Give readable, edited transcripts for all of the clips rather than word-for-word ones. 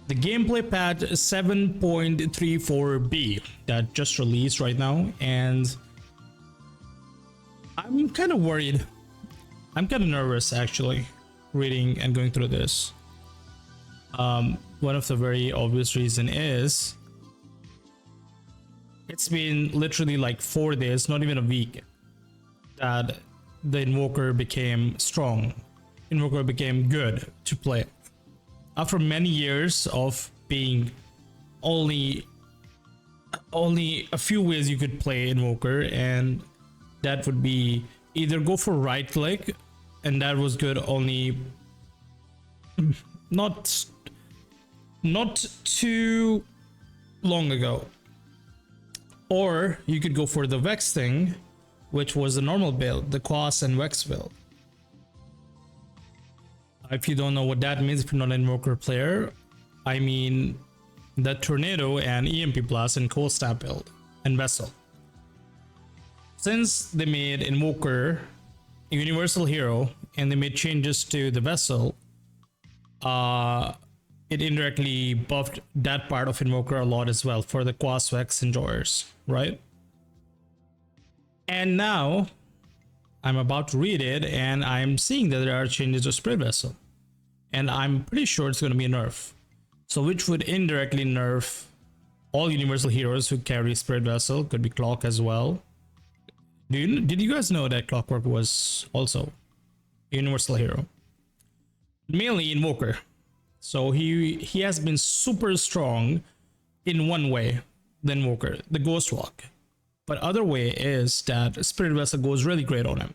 The gameplay patch 7.34b that just released right now, and I'm kind of worried. I'm kind of nervous actually, reading and going through this. One of the very obvious reason is it's been literally like 4 days, not even a week, that the Invoker became strong. Invoker became good to play. After many years of being only a few ways you could play Invoker, and that would be either go for right click, and that was good only not too long ago, or you could go for the Vex thing, which was the normal build, the Quas and Vex build. If you don't know what that means, if you're not an Invoker player, I mean the Tornado and EMP Blast and Cold Snap build and Vessel. Since they made Invoker a universal hero and they made changes to the Vessel, it indirectly buffed that part of Invoker a lot as well for the Quas Vex enjoyers, right? And now I'm about to read it, and I'm seeing that there are changes to Spirit Vessel, and I'm pretty sure it's going to be a nerf, so which would indirectly nerf all universal heroes who carry Spirit Vessel. Could be Clock as well. Did you guys know that Clockwork was also a universal hero? Mainly Invoker. So he has been super strong in one way, the Invoker, the Ghost Walk. But other way is that Spirit Vessel goes really great on him.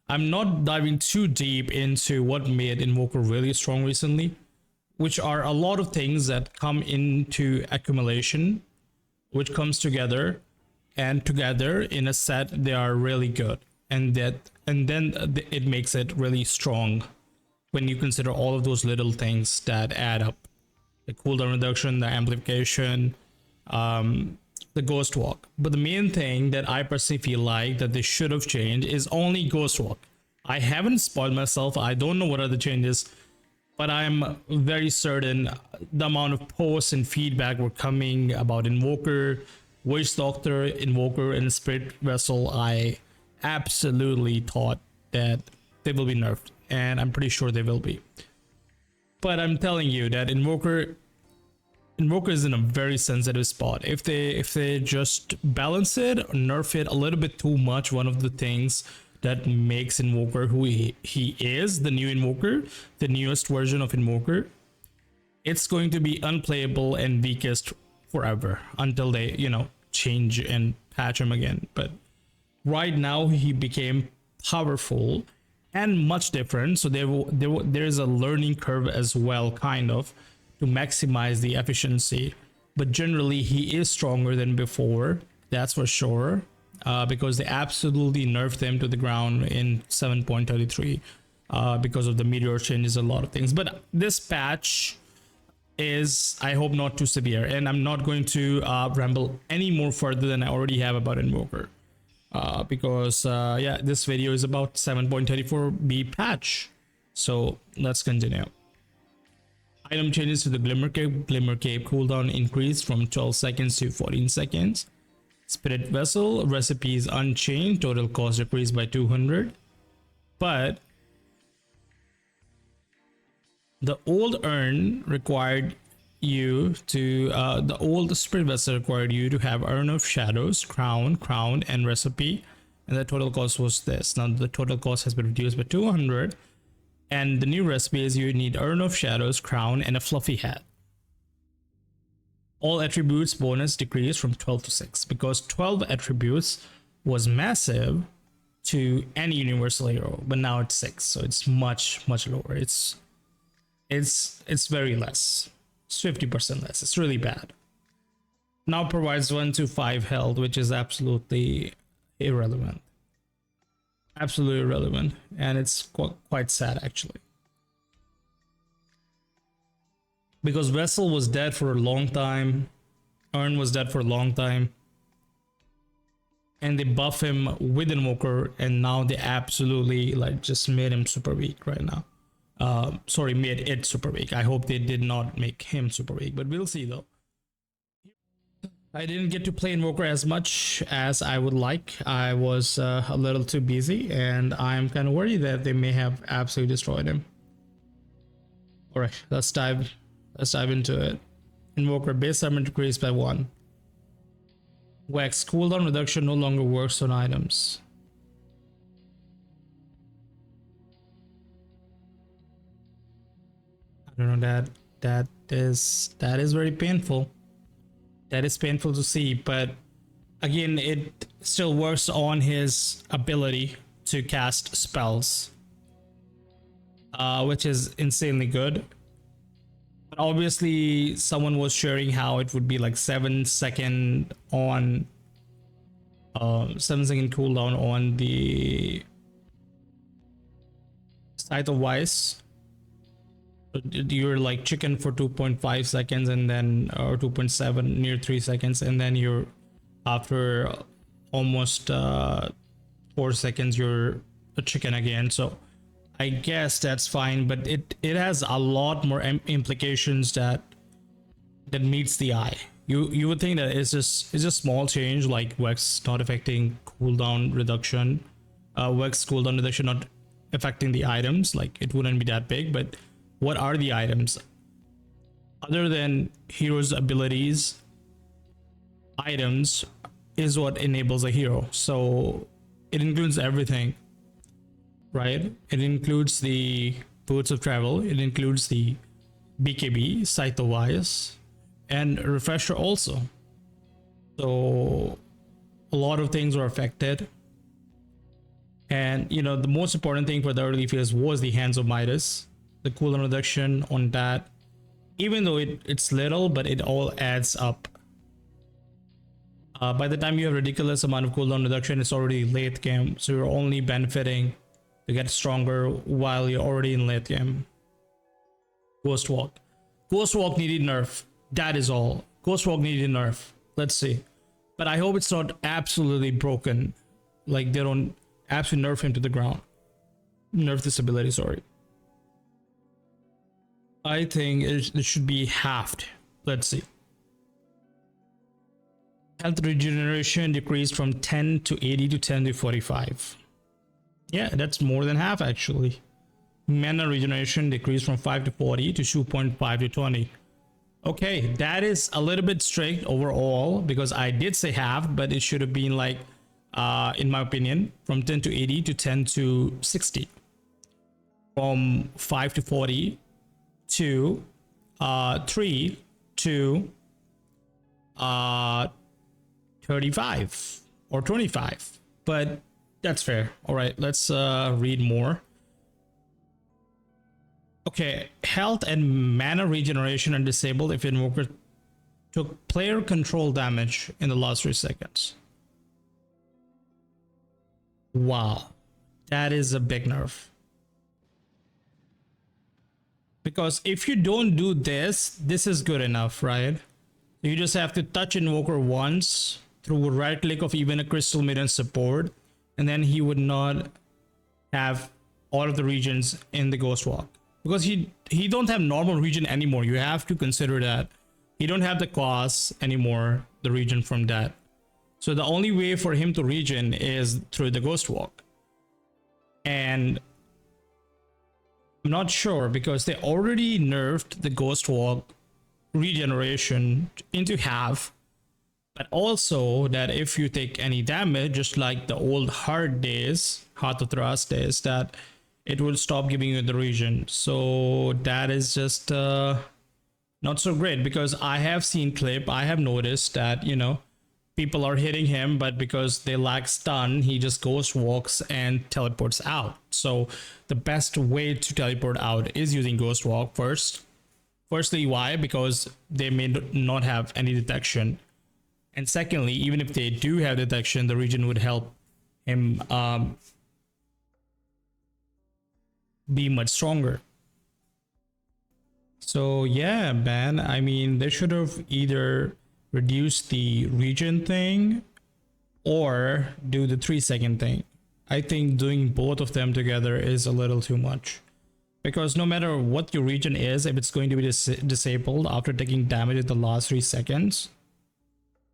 I'm not diving too deep into what made Invoker really strong recently, which are a lot of things that come into accumulation, which comes together, and together in a set they are really good, and then it makes it really strong when you consider all of those little things that add up: the cooldown reduction, the amplification, the Ghost Walk. But the main thing that I personally feel like that they should have changed is only Ghost Walk. I haven't spoiled myself, I don't know what are the changes, but I'm very certain the amount of posts and feedback were coming about Invoker, Witch Doctor, Invoker, and Spirit Vessel. I absolutely thought that they will be nerfed, and I'm pretty sure they will be. But I'm telling you that Invoker is in a very sensitive spot. If they just balance it, nerf it a little bit too much, one of the things that makes Invoker who he is, the new Invoker, the newest version of Invoker, it's going to be unplayable and weakest forever until they, change and patch him again. But right now he became powerful and much different, so there's a learning curve as well, kind of, to maximize the efficiency. But generally he is stronger than before, that's for sure, because they absolutely nerfed him to the ground in 7.33 because of the meteor changes, a lot of things. But this patch is, I hope, not too severe, and I'm not going to ramble any more further than I already have about Invoker, because yeah, this video is about 7.34b patch. So let's continue. Item changes to the Glimmer Cape. Glimmer Cape cooldown increased from 12 seconds to 14 seconds. Spirit Vessel recipes unchanged. Total cost decreased by 200. But the old urn required you to, the old Spirit Vessel required you to have Urn of Shadows, Crown, and Recipe. And the total cost was this. Now the total cost has been reduced by 200. And the new recipe is you need Urn of Shadows, Crown, and a Fluffy Hat. All attributes bonus decreased from 12 to 6, because 12 attributes was massive to any universal hero, but now it's 6, so it's much lower. It's very less. It's 50% less. It's really bad. Now provides 1 to 5 health, which is absolutely irrelevant. Absolutely irrelevant, and it's quite sad actually, because Vessel was dead for a long time, Urn was dead for a long time, and they buff him with Invoker, and now they absolutely just made him super weak right now. Sorry, made it super weak. I hope they did not make him super weak, but we'll see though. I didn't get to play Invoker as much as I would like. I was a little too busy, and I'm kind of worried that they may have absolutely destroyed him. All right, let's dive into it. Invoker base summon decreased by 1. Wax cooldown reduction no longer works on items. I don't know, that is very painful. That is painful to see, but again, it still works on his ability to cast spells, which is insanely good. But obviously, someone was sharing how it would be like 7-second on 7-second cooldown on the Scythe of Vice. You're like chicken for 2.5 seconds and then or 2.7 near 3 seconds, and then you're after almost 4 seconds you're a chicken again. So I guess that's fine, but it has a lot more implications that meets the eye. You would think that it's a small change like Vex not affecting cooldown reduction, Vex cooldown reduction not affecting the items, like it wouldn't be that big. But what are the items other than hero's abilities? Items is what enables a hero, so it includes everything, right? It includes the boots of travel, it includes the BKB, Scythe of Vice, and refresher also. So a lot of things were affected, and you know, the most important thing for the early phase was the Hands of Midas, the cooldown reduction on that. Even though it's little, but it all adds up. By the time you have ridiculous amount of cooldown reduction, it's already late game, so you're only benefiting to get stronger while you're already in late game. Ghost Walk needed nerf, that is all. Ghost Walk needed nerf, let's see. But I hope it's not absolutely broken, like they don't absolutely nerf him to the ground. Nerf this ability, sorry. I think it should be halved. Let's see. Health regeneration decreased from 10 to 80 to 10 to 45. Yeah, that's more than half actually. Mana regeneration decreased from 5 to 40 to 2.5 to 20. Okay, that is a little bit strict overall because I did say half, but it should have been like, in my opinion, from 10 to 80 to 10 to 60. From 5 to 40 to 3 to 35 or 25, but that's fair. All right, let's read more. Okay, health and mana regeneration are disabled if Invoker took player control damage in the last 3 seconds. Wow, that is a big nerf. Because if you don't do this, this is good enough, right? You just have to touch Invoker once through right click of even a crystal maiden support, and then he would not have all of the regions in the Ghost Walk. Because he don't have normal region anymore. You have to consider that. He don't have the cost anymore, the region from that. So the only way for him to region is through the Ghost Walk. And I'm not sure because they already nerfed the Ghost Walk regeneration into half, but also that if you take any damage, just like the old hard days, Heart of Thrust days, that it will stop giving you the region. So that is just not so great, because I have seen clip, I have noticed that, you know, people are hitting him, but because they lack stun, he just ghost walks and teleports out. So the best way to teleport out is using Ghost Walk firstly, why? Because they may not have any detection, and secondly, even if they do have detection, the region would help him be much stronger. So yeah, man, I mean, they should have either reduced the region thing or do the 3 second thing. I think doing both of them together is a little too much. because no matter what your region is, if it's going to be disabled after taking damage in the last 3 seconds,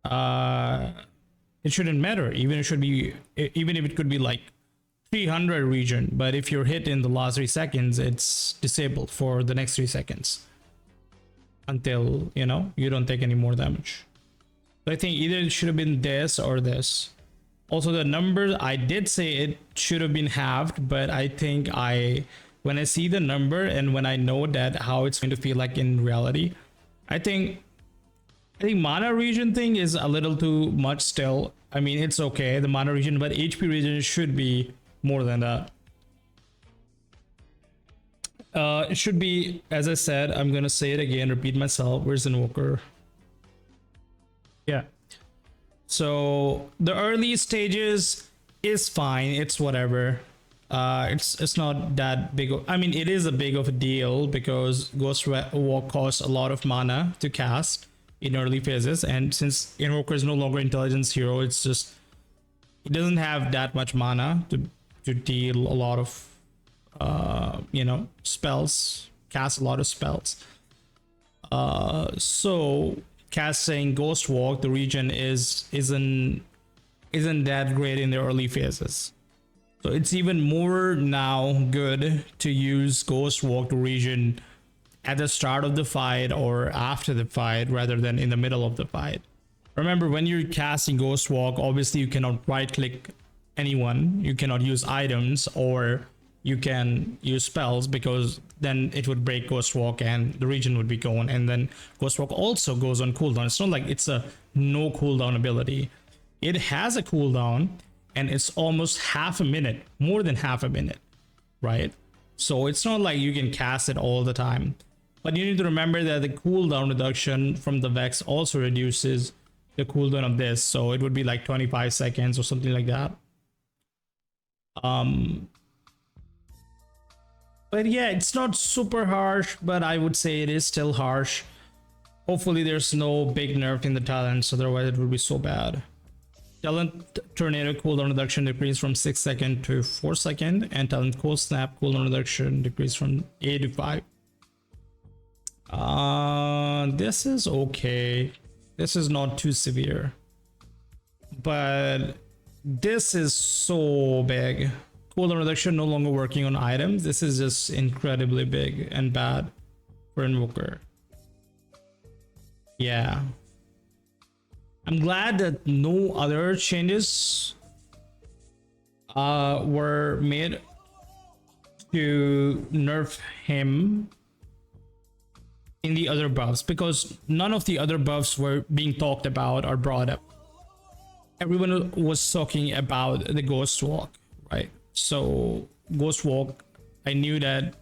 it shouldn't matter. Even if it could be like 300 region, but if you're hit in the last 3 seconds, it's disabled for the next 3 seconds until you don't take any more damage. So I think either it should have been this or this. Also, the numbers, I did say it should have been halved, but I think when I see the number and when I know that how it's going to feel like in reality, I think mana region thing is a little too much still. I mean, it's okay, the mana region, but HP region should be more than that. It should be, as I said, I'm gonna say it again, repeat myself. Where's Invoker? Yeah. So the early stages is fine. It's whatever. It's not that big. I mean, it is a big of a deal because Ghost Walk costs a lot of mana to cast in early phases, and since Invoker is no longer intelligence hero, it's just it doesn't have that much mana to deal a lot of spells, cast a lot of spells. So casting Ghost Walk, the region isn't that great in the early phases. So it's even more now good to use Ghost Walk the region at the start of the fight or after the fight rather than in the middle of the fight. Remember, when you're casting Ghost Walk, obviously you cannot right click anyone, you cannot use items, or you can use spells, because then it would break Ghost Walk and the region would be gone. And then Ghost Walk also goes on cooldown. It's not like it's a no cooldown ability. It has a cooldown and it's almost half a minute, more than half a minute, right? So it's not like you can cast it all the time. But you need to remember that the cooldown reduction from the Vex also reduces the cooldown of this. So it would be like 25 seconds or something like that. But yeah, it's not super harsh, but I would say it is still harsh. Hopefully there's no big nerf in the talents, otherwise it would be so bad. Talent Tornado cooldown reduction decreased from 6 seconds to 4 seconds, and Talent Cold Snap cooldown reduction decreased from 8 to 5. This is okay. This is not too severe, but this is so big. Cooldown reduction no longer working on items. This is just incredibly big and bad for Invoker. Yeah. I'm glad that no other changes were made to nerf him in the other buffs, because none of the other buffs were being talked about or brought up. Everyone was talking about the Ghost Walk, right? So Ghost Walk, I knew that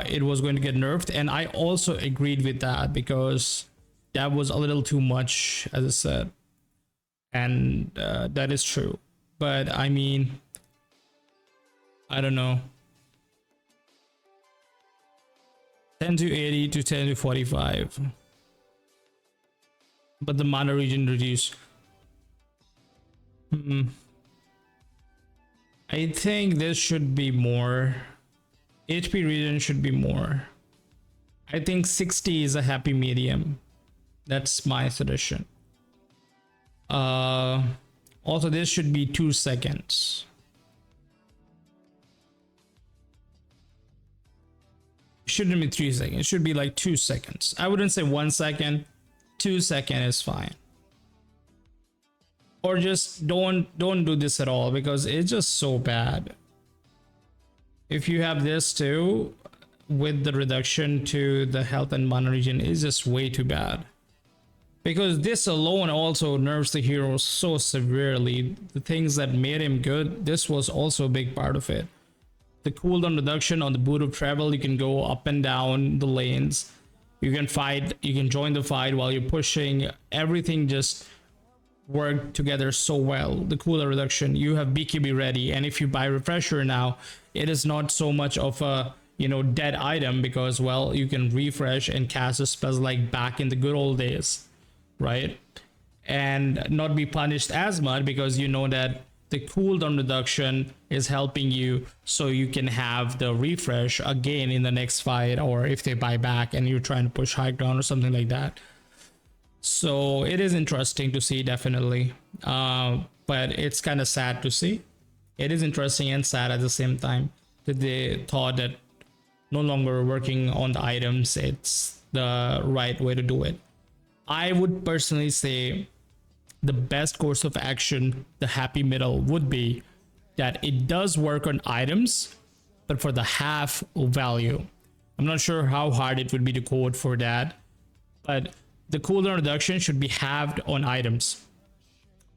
it was going to get nerfed, and I also agreed with that because that was a little too much, as I said, and that is true. But I mean, I don't know, 10 to 80 to 10 to 45, but the mana region reduced. I think this should be more. HP region should be more. I think 60 is a happy medium. That's my suggestion. Also, this should be 2 seconds. Shouldn't be 3 seconds. It should be like 2 seconds. I wouldn't say 1 second. 2 seconds is fine. Or just don't do this at all, because it's just so bad. If you have this too, with the reduction to the health and mana region, is just way too bad. Because this alone also nerfs the hero so severely. The things that made him good, this was also a big part of it. The cooldown reduction on the boot of travel, you can go up and down the lanes. You can fight, you can join the fight while you're pushing. Everything just worked together so well. The cooldown reduction, you have BKB ready, and if you buy refresher now, it is not so much of a dead item, because well, you can refresh and cast a spells like back in the good old days, right? And not be punished as much, because you know that the cooldown reduction is helping you so you can have the refresh again in the next fight, or if they buy back and you're trying to push high ground or something like that. So it is interesting to see, definitely. But it's kind of sad to see. It is interesting and sad at the same time that they thought that no longer working on the items, it's the right way to do it. I would personally say the best course of action, the happy middle, would be that it does work on items, but for the half value. I'm not sure how hard it would be to code for that, but the cooldown reduction should be halved on items,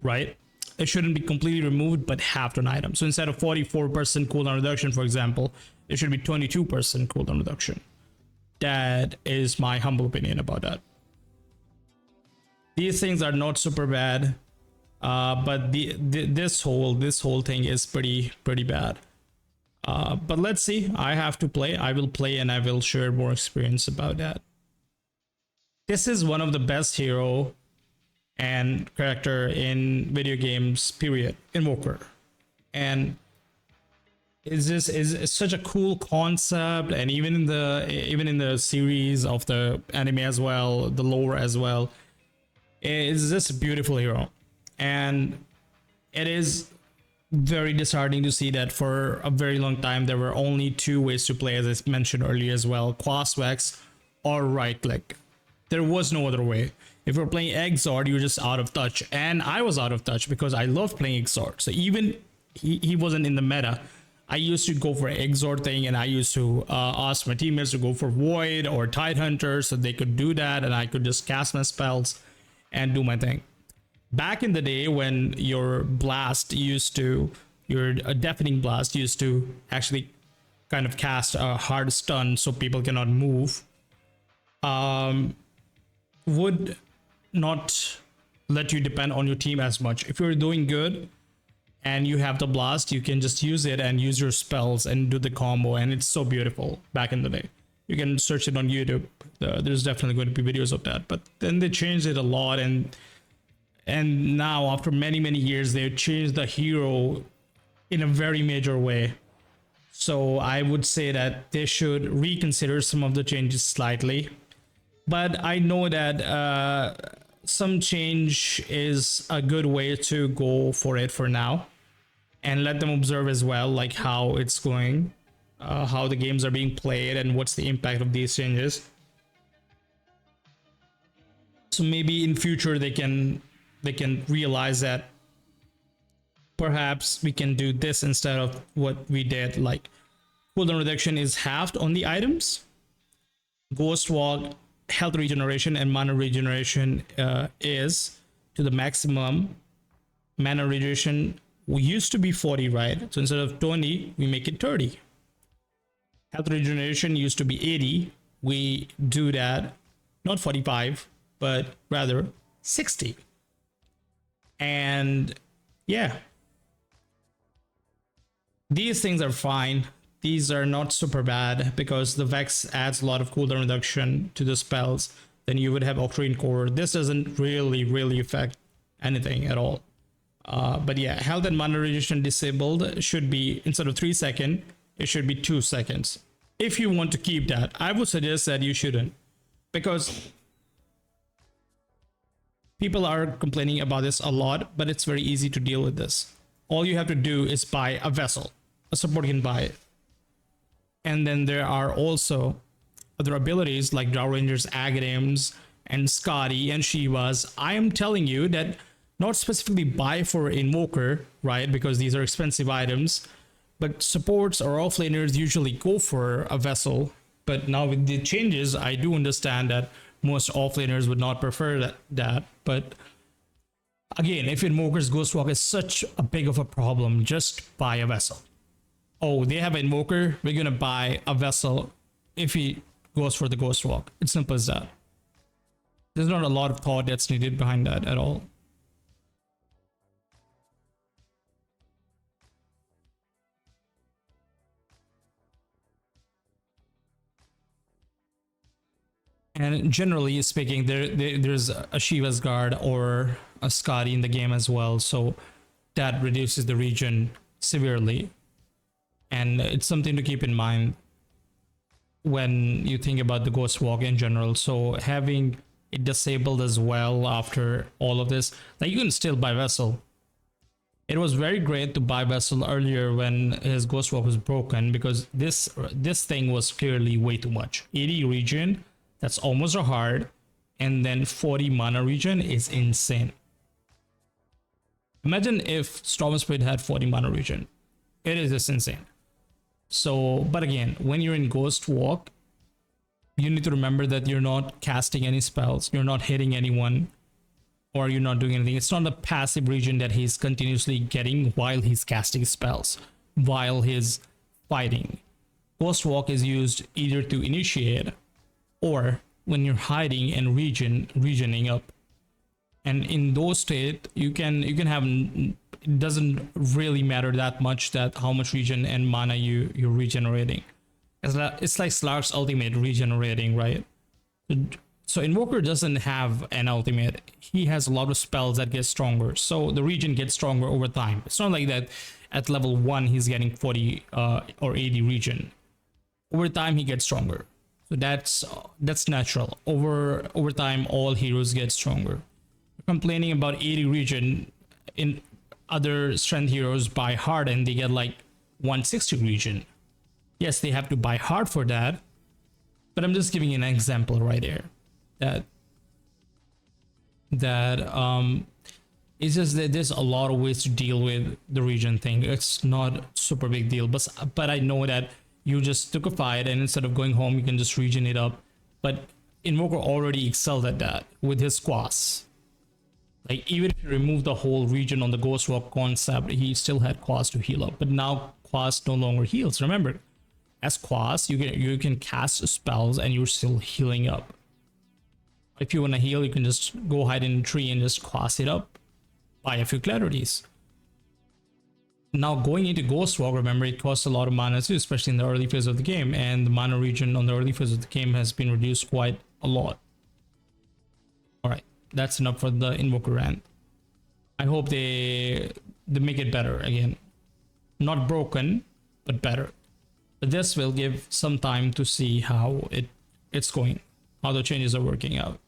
right? It shouldn't be completely removed, but halved on items. So instead of 44% cooldown reduction, for example, it should be 22% cooldown reduction. That is my humble opinion about that. These things are not super bad, but this whole thing is pretty bad. But let's see. I have to play. I will play and I will share more experience about that. This is one of the best hero and character in video games, period. Invoker. And is such a cool concept, and even in the series of the anime as well, the lore as well, it's just a beautiful hero. And it is very disheartening to see that for a very long time there were only two ways to play, as I mentioned earlier as well: cross wax or right click. There was no other way. If you're playing Exort, you're just out of touch. And I was out of touch because I love playing Exort. So even he wasn't in the meta, I used to go for Exort thing, and I used to ask my teammates to go for Void or Tidehunter so they could do that, and I could just cast my spells and do my thing. Back in the day when your deafening blast used to actually kind of cast a hard stun so people cannot move, would not let you depend on your team as much. If you're doing good and you have the blast, you can just use it and use your spells and do the combo, and it's so beautiful back in the day. You can search it on YouTube. There's definitely going to be videos of that. But then they changed it a lot, and now after many years they've changed the hero in a very major way. So I would say that they should reconsider some of the changes slightly. But I know that some change is a good way to go for it for now, and let them observe as well, like how it's going, how the games are being played, and what's the impact of these changes. So maybe in future they can realize that perhaps we can do this instead of what we did. Like, cooldown reduction is halved on the items. Ghost Walk, health regeneration and mana regeneration is to the maximum. Mana regeneration used to be 40, right? So instead of 20, we make it 30. Health regeneration used to be 80. We do that, not 45, but rather 60. And yeah, these things are fine. These are not super bad because the Vex adds a lot of cooldown reduction to the spells. Then you would have Octarine Core. This doesn't really affect anything at all. But yeah, health and mana regeneration disabled should be, instead of 3 seconds, it should be 2 seconds. If you want to keep that, I would suggest that you shouldn't, because people are complaining about this a lot, but it's very easy to deal with this. All you have to do is buy a vessel. A support can buy it. And then there are also other abilities like Drow Rangers, Aghanim's, and Scotty and Shiva's. I am telling you that not specifically buy for Invoker, right? Because these are expensive items. But supports or offlaners usually go for a vessel. But now with the changes, I do understand that most offlaners would not prefer that. But again, if Invoker's Ghost Walk is such a big of a problem, just buy a vessel. Oh, they have an Invoker, we're gonna buy a vessel if he goes for the Ghost Walk. It's simple as that. There's not a lot of thought that's needed behind that at all. And generally speaking, there's a Shiva's Guard or a Scotty in the game as well. So that reduces the regen severely, and it's something to keep in mind when you think about the ghost walk in general. So having it disabled as well after all of this, like you can still buy vessel. It was very great to buy vessel earlier when his ghost walk was broken, because this thing was clearly way too much. 80 regen, that's almost a hard, and then 40 mana regen is insane. Imagine if Storm Spirit had 40 mana regen. It is just insane. So, but again, when you're in Ghost Walk, you need to remember that you're not casting any spells, you're not hitting anyone, or you're not doing anything. It's not a passive regen that he's continuously getting while he's casting spells, while he's fighting. Ghost Walk is used either to initiate or when you're hiding and regening up. And in those state, you can have, it doesn't really matter that much that how much regen and mana you're regenerating. It's like Slark's ultimate regenerating, right? So Invoker doesn't have an ultimate. He has a lot of spells that get stronger, so the regen gets stronger over time. It's not like that at level 1 he's getting 40 or 80 regen. Over time he gets stronger, so that's natural. Over time all heroes get stronger. Complaining about 80 regen, in other strength heroes buy hard and they get like 160 regen. Yes, they have to buy hard for that, but I'm just giving you an example right here. It's just that there's a lot of ways to deal with the regen thing. It's not super big deal, but I know that you just took a fight and instead of going home you can just regen it up. But Invoker already excelled at that with his quas. Like even if you remove the whole region on the Ghost Walk concept, he still had quas to heal up. But now quas no longer heals. Remember, as quas you can cast spells and you're still healing up. If you want to heal, you can just go hide in a tree and just quas it up. Buy a few clarities. Now going into Ghost Walk, remember it costs a lot of mana too, especially in the early phase of the game, and the mana regen on the early phase of the game has been reduced quite a lot. Alright, that's enough for the Invoker rant. I hope they make it better again. Not broken, but better. But this will give some time to see how it's going, how the changes are working out.